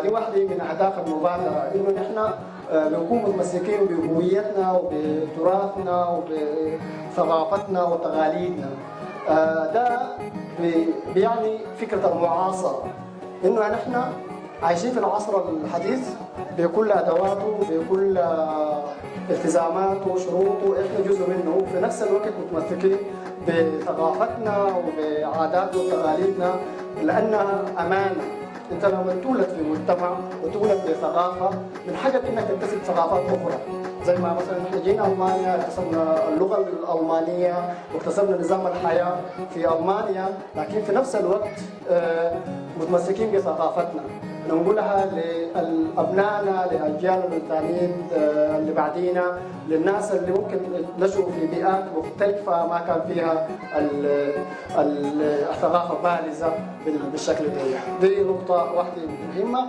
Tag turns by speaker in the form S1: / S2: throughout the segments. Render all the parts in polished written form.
S1: دي واحدة من أهداف المبادرة، إنه نحن بنكون متمسكين بهويتنا وبتراثنا وبثقافتنا وتقاليدنا. ده بيعني فكرة المعاصرة، إنه نحن عايشين في العصر الحديث بكل أدواته بكل التزاماته وشروطه، إحنا جزء منه، وفي نفس الوقت متمسكين بثقافتنا وبعاداتنا وتقاليدنا لأنها أمانة. أنت لما تولد في مجتمع وتولد بثقافة من حاجة إنك تكتسب ثقافات أخرى، زي ما مثلا احنا جينا ألمانيا اكتسبنا اللغة الألمانية واكتسبنا نظام الحياة في ألمانيا، لكن في نفس الوقت متمسكين بثقافتنا. نقولها لأبنائنا، لأجيالنا الثانيين اللي بعدينا، للناس اللي ممكن نشأوا في بيئات مختلفة ما كان فيها الثقافة بارزة بالشكل ده. دي نقطة واحدة مهمة.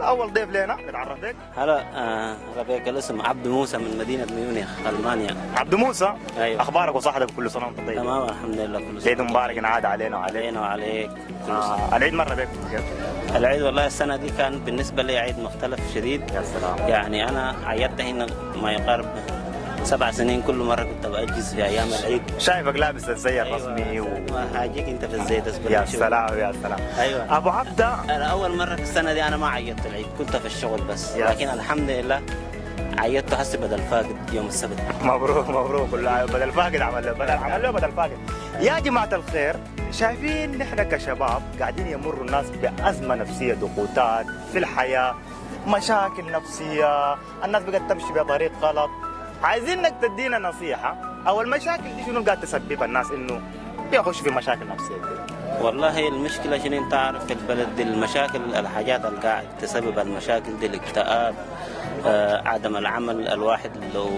S2: اول ضيف لنا نتعرف بك.
S3: هلا بك. الاسم عبد موسى من مدينه ميونخ المانيا.
S2: عبد موسى،
S3: ايوه.
S2: اخبارك وصحتك كل سنه وانت طيب؟
S3: تمام الحمد لله كل سنه.
S2: عيد مبارك عاد علينا
S3: وعليك كل سنه.
S2: العيد مره بك كيف؟
S3: العيد والله السنه دي كان بالنسبه لي عيد مختلف شديد.
S2: يا سلام.
S3: يعني انا عيدت هنا ما يقارب 7 سنين، كل مره كنت بأجز في ايام العيد.
S2: شايفك لابس الزي الرسمي
S3: أيوة. هاجيك انت في الزي ده.
S2: يا سلام يا سلام.
S3: ايوه
S2: ابو عبده،
S3: انا اول مره في السنه دي انا ما عيدت العيد، كنت في الشغل بس. لكن الحمد لله عيدت حسي بدل فاقد يوم السبت.
S2: مبروك مبروك. بدل فاقد عمل له بدل فاقد. يا جماعه الخير، شايفين نحن كشباب قاعدين يمر الناس بازمه نفسيه، ضغوطات في الحياه، مشاكل نفسيه، الناس بقت تمشي بطريق غلط. عايزينك تدينا نصيحه، او المشاكل دي شنو قاعد تسببها الناس انه بيخش في مشاكل نفسيه كده؟
S3: والله المشكله شنو انت عارف في البلد دي، المشاكل الحاجات اللي قاعد تسبب المشاكل دي الاكتئاب، عدم العمل. الواحد لو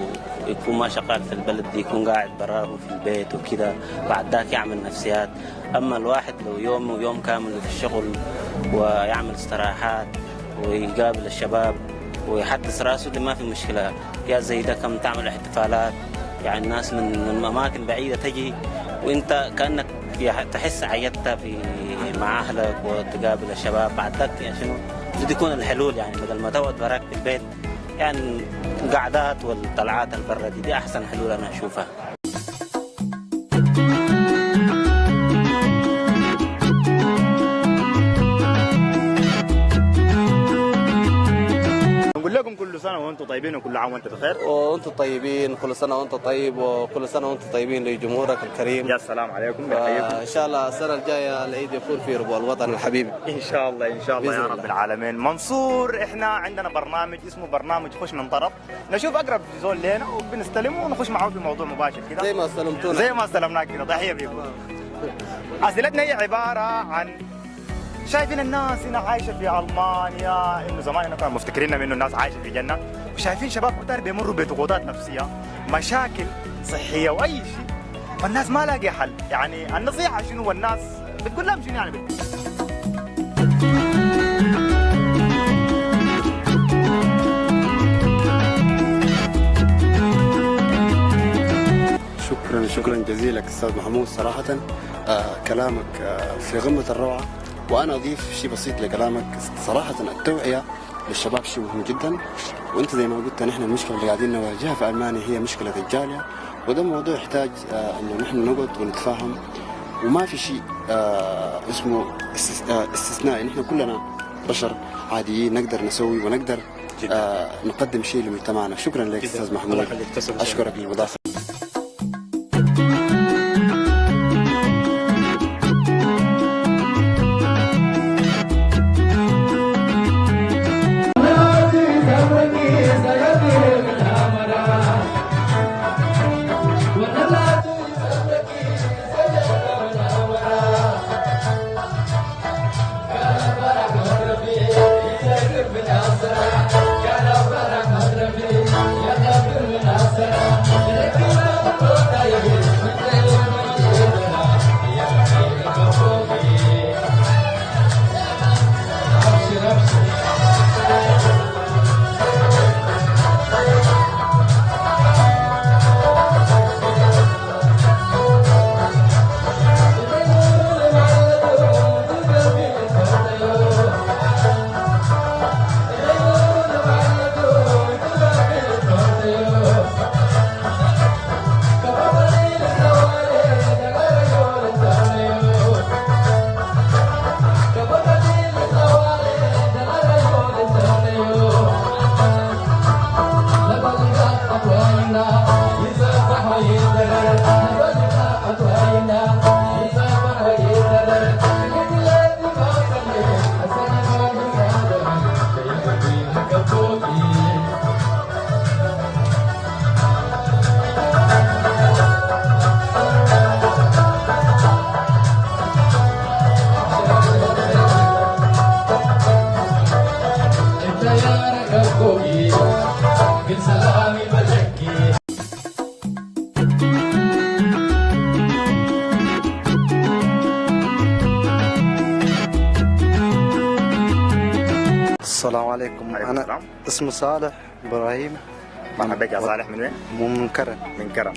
S3: يكون ما شغال في البلد دي يكون قاعد براه في البيت وكده، بعد ذاك يعمل نفسيات. اما الواحد لو يوم كامل في الشغل ويعمل استراحات ويقابل الشباب ويحدث راسه، دي ما في مشكله. يا زي ده كم تعمل احتفالات، يعني الناس من اماكن بعيده تجي وانت كانك تحس عيدت في مع اهلك وتقابل الشباب. بعد ذاك يعني شنو دي تكون الحلول، يعني بدل ما تقعد براك في البيت، يعني القعدات والطلعات البرة دي احسن حلول انا اشوفها.
S2: لكم كل سنه وانتم طيبين وكل عام وانتم بخير.
S4: وانتم طيبين، كل سنه وانتم طيب، وكل سنه وانتم طيبين لجمهورك الكريم.
S2: يا سلام عليكم.
S4: ان شاء الله السنه الجايه العيد يكون في ربوع الوطن الحبيبي.
S2: ان شاء الله ان شاء الله يا رب العالمين. منصور، احنا عندنا برنامج اسمه برنامج خش من طرف، نشوف اقرب زول لنا وبنستلمه ونخش معه في موضوع مباشر كده
S4: زي ما استلمتونا،
S2: زي ما استلمناك كده. تحيه بيكم. اسئلتنا هي عباره عن شايفين الناس هنا عايشه في المانيا، انه زمان هنا كانوا مفتكرين انه الناس عايشه في جنه، وشايفين شباب كتار بيمروا بضغوطات نفسيه، مشاكل صحيه واي شيء، فالناس ما لاقي حل. يعني النصيحه شنو؟ والناس بتقول لهم شنو يعني؟
S5: شكرا جزيلا استاذ محمود صراحه. كلامك في غمه الروعه، وانا اضيف شيء بسيط لكلامك. صراحه التوعيه للشباب شيء مهم جدا، وانت زي ما قلت نحن المشكله اللي قاعدين نواجهها في المانيا هي مشكله الجاليه، وده موضوع يحتاج انه نحن نقعد ونتفاهم، وما في شيء اسمه استثنائي. نحن كلنا بشر عاديين نقدر نسوي ونقدر نقدم شيء لمجتمعنا. شكرا لك استاذ محمود، اشكرك للمضافه.
S6: السلام عليكم. أنا اسمي صالح إبراهيم.
S2: مرحبا بك يا صالح. من وين؟
S6: من كرم.
S2: من كرم.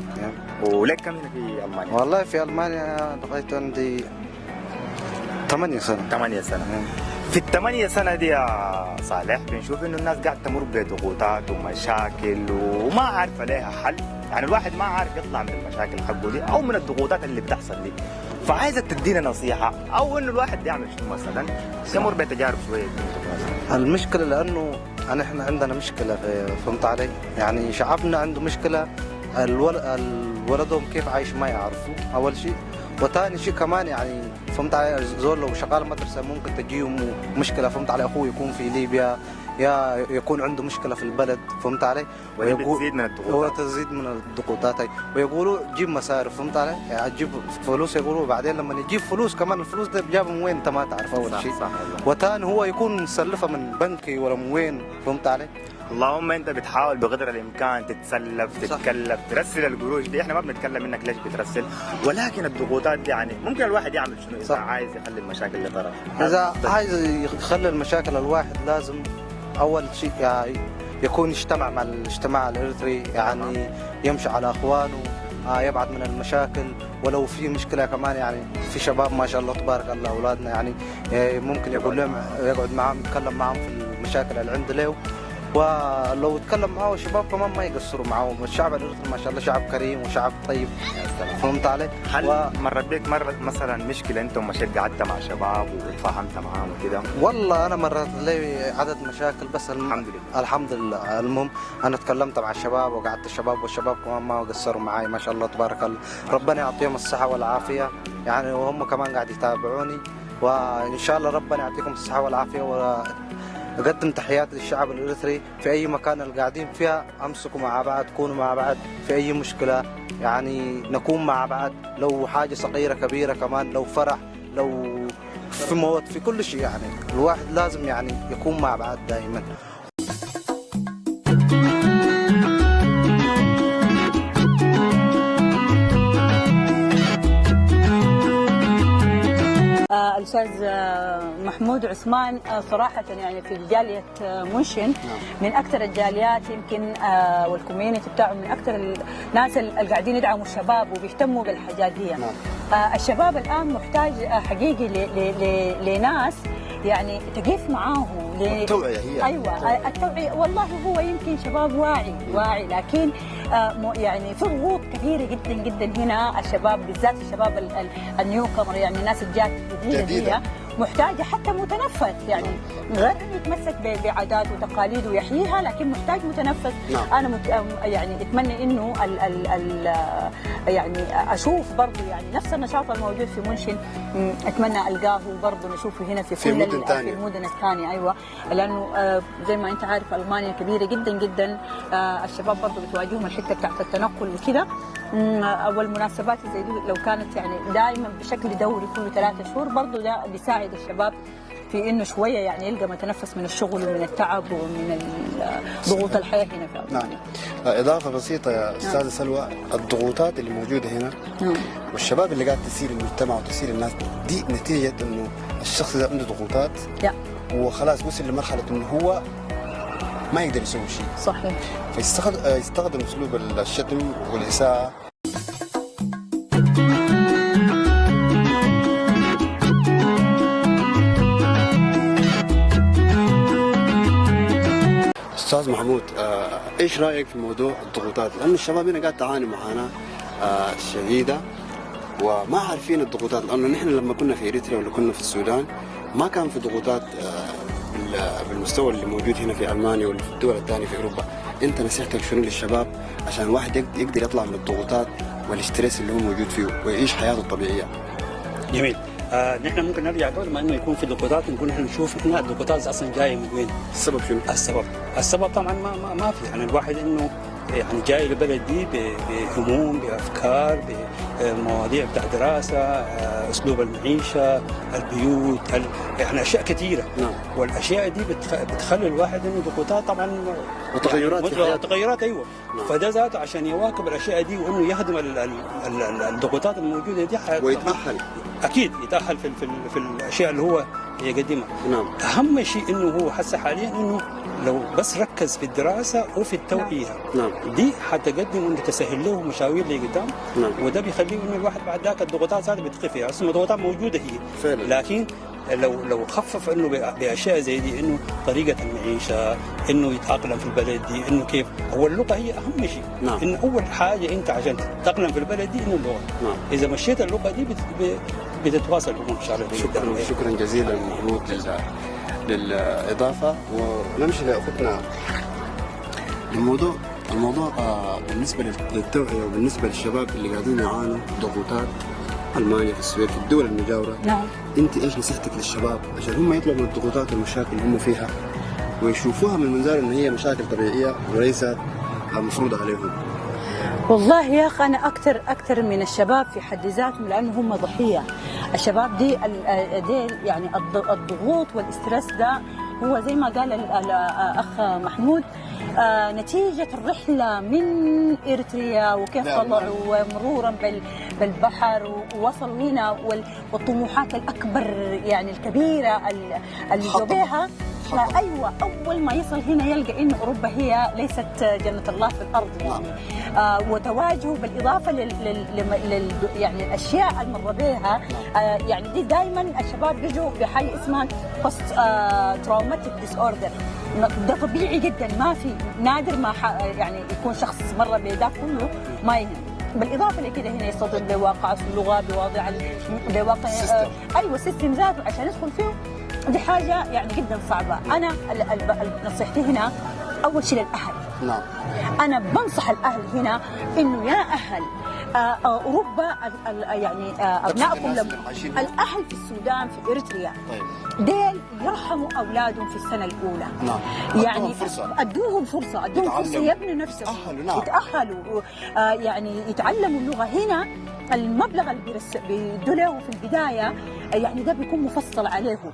S2: ولك كم هنا في ألمانيا؟
S6: والله في ألمانيا لغاية عندي 8 سنة.
S2: 8 سنة. في ال8 سنة دي يا صالح بنشوف إنه الناس قاعدة تمر بضغوطات ومشاكل وما عارفة لها حل، يعني الواحد ما عارف يطلع من المشاكل حقه دي أو من الضغوطات اللي بتحصل دي. فعايزك تدينا نصيحة أو إنه الواحد يعمل شنو مثلا يمر بتجارب شوية.
S6: المشكلة لأنه احنا عندنا مشكلة فهمت علي؟ يعني شعبنا عنده مشكلة، ولدهم كيف عايش ما يعرفوا أول شيء، وثاني شيء كمان يعني فهمت علي زول لو شغال مدرسة ممكن تجيهم مشكلة فهمت علي، أخوه يكون في ليبيا يا يكون عنده مشكلة في البلد فهمت علي؟
S2: وتزيد من الضغوطات.
S6: وتزيد من الضغوطات هي، ويقولوا جيب مصاري فهمت علي؟ يعني تجيب فلوس، يقولوا بعدين لما يجيب فلوس كمان الفلوس ده جابها من وين انت ما تعرف اول شيء. وثاني هو يكون مسلفة من بنكي ولا من وين فهمت علي؟
S2: اللهم انت بتحاول بقدر الامكان تتسلف تتكلف ترسل القروش دي، احنا ما بنتكلم منك ليش بترسل، ولكن الضغوطات دي يعني ممكن الواحد يعمل شنو اذا عايز يخلي المشاكل لطرف؟
S6: اذا عايز يخلي المشاكل الواحد لازم اول شيء يعني يكون يجتمع مع الاجتماع الاريتري، يعني يمشي على اخوانه، يبعد من المشاكل، ولو في مشكله كمان يعني في شباب ما شاء الله تبارك الله اولادنا يعني ممكن يقول لهم يقعد معهم يتكلم معهم في المشاكل اللي عنده له، ولو يتكلم معه الشباب كمان ما يقصروا معه. الشعب الاريتري ما شاء الله شعب كريم وشعب طيب فهمت علي؟
S2: هل مرت بك مثلا مشكله انت مشيت قعدت مع شباب وتفاهمت معاهم وكده؟
S6: والله انا مرت لي عدد مشاكل بس
S2: الحمد لله.
S6: الحمد لله. المهم انا تكلمت مع الشباب وقعدت الشباب، والشباب كمان ما قصروا معي ما شاء الله تبارك الله، ربنا يعطيهم الصحه والعافيه يعني، وهم كمان قاعد يتابعوني، وان شاء الله ربنا يعطيكم الصحه والعافيه. أقدم تحياتي للشعب الإريتري في أي مكان اللي قاعدين فيها، أمسكوا مع بعض، كونوا مع بعض في أي مشكلة، يعني نكون مع بعض، لو حاجة صغيرة كبيرة كمان، لو فرح في كل شيء. يعني الواحد لازم يعني يكون مع بعض دائما.
S7: الأستاذ محمود عثمان صراحة يعني في جالية منشن من أكثر الجاليات يمكن والكوميونتي بتاعه من أكثر الناس اللي قاعدين يدعموا الشباب وبيهتموا بالحاجات دي. الشباب الآن محتاج حقيقي لناس يعني تقف معاه
S5: التوعية هي
S7: ايوه التوعية. والله هو يمكن شباب واعي لكن يعني في ضغوط كبيره جدا جدا هنا. الشباب بالذات الشباب النيو كامر يعني الناس الجات جديده محتاجه حتى متنفس يعني غير انه يتمسك بعادات وتقاليد ويحييها لكن محتاج متنفس. انا يعني اتمنى انه يعني اشوف برضه يعني نفس النشاط الموجود في منشن اتمنى القاه برضه نشوفه هنا في كل في المدن الثانيه. ايوه لانه زي ما انت عارف المانيا كبيره جدا جدا. الشباب برضه بتواجههم الحته بتاعت التنقل وكذا. والمناسبات زي دي لو كانت يعني دائما بشكل دوري كل 3 شهور برضه ده بيساعد الشباب في انه شويه يعني يلقى متنفس من الشغل ومن التعب ومن ضغوط الحياه هنا في المانيا.
S5: اضافه بسيطه يا استاذه سلوى، الضغوطات اللي موجوده هنا والشباب اللي قاعد تسير المجتمع وتسير الناس دي نتيجه انه الشخص ده عنده ضغوطات وخلاص وصل لمرحله انه هو ما يقدر يسوي شيء.
S7: صحيح.
S5: فيستخدم اسلوب الشتم والاساءه. استاذ محمود، ايش رايك في موضوع الضغوطات؟ لانه الشباب هنا قاعد تعاني معاناه شديده وما عارفين الضغوطات، لانه نحن لما كنا في اريتريا ولا كنا في السودان ما كان في ضغوطات بالمستوى اللي موجود هنا في المانيا ولا في الدول الثانيه في اوروبا. انت نصيحتك شنو للشباب عشان الواحد يقدر يطلع من الضغوطات والستريس اللي هو موجود فيه ويعيش حياته الطبيعيه؟
S8: جميل. نحن ممكن نرجع قبل ما انه يكون في ضغوطات نكون نحن نشوف احنا الضغوطات اصلا جايه من وين؟
S5: السبب شنو؟
S8: السبب طبعا ما في يعني الواحد انه يعني جاي البلد دي بهموم بافكار بمواضيع بتاع دراسه اسلوب المعيشه البيوت يعني اشياء كثيره. والاشياء دي بتخلي الواحد انه ضغوطات طبعا
S5: وتغيرات
S8: ايوه. فده ذاته عشان يواكب الاشياء دي وانه يهضم الضغوطات الموجوده دي
S5: ويتاهل
S8: اكيد يتاهل في الاشياء اللي هو يقدمها. اهم شيء انه هو هسه حاليا انه لو بس ركز في الدراسه وفي التوعيه دي حتقدم انه تسهل له مشاوير لقدام. وده بيخليه انه الواحد بعد ذاك الضغوطات هذه بتخفي. اصلا الضغوطات موجوده هي
S5: فعلا.
S8: لكن لو خفف انه باشياء زي دي انه طريقه المعيشه انه يتاقلم في البلد دي انه كيف هو اللغه هي اهم شيء. انه اول حاجه انت عشان تتاقلم في البلد دي انه اللغه. اذا مشيت اللغه دي بتتواصل الامور ان شاء الله.
S5: شكرا جزيلا محمود للاضافه. ونمشي لاخوتنا الموضوع بالنسبه للتوعيه وبالنسبه للشباب اللي قاعدين يعانوا ضغوطات المانيا في السويد في الدول المجاوره. انت ايش نصيحتك للشباب عشان هم يطلعوا من الضغوطات والمشاكل اللي هم فيها ويشوفوها من منظار ان هي مشاكل طبيعيه وليست مفروضه عليهم؟
S7: والله يا اخي انا اكثر من الشباب في حد ذاتهم لانه هم ضحيه. الشباب دي يعني الضغوط والاسترس ده هو زي ما قال الاخ محمود نتيجة الرحلة من إريتريا وكيف طلعوا مرورا بالبحر ووصلوا هنا والطموحات الأكبر يعني الكبيرة اللي جو بها. ايوه اول ما يصل هنا يلقى ان اوروبا هي ليست جنه الله في الارض يعني. وتواجهه بالاضافه يعني الاشياء المر بها يعني دي دائما الشباب بيجوا بحاجه اسمها بوست تروماتيك ديس اوردر. ده طبيعي جدا ما في نادر ما يعني يكون شخص مر بده كله ما يهم. بالاضافه لكده هنا يصطدم بواقع اللغه بواقع ايوه سيستم ذاته عشان يدخل فيه. دي حاجة يعني جدا صعبة. أنا نصيحتي هنا أول شيء للأهل. أنا بنصح الأهل هنا إنه يا أهل أوروبا يعني أبنائكم الأهل في السودان في إريتريا ديل يرحموا أولادهم في السنة الأولى. يعني أدوهم فرصة يبنوا نفسهم يتأهلوا يعني يتعلموا اللغة. هنا المبلغ اللي بيدوا له في البداية يعني ده بيكون مفصل عليهم.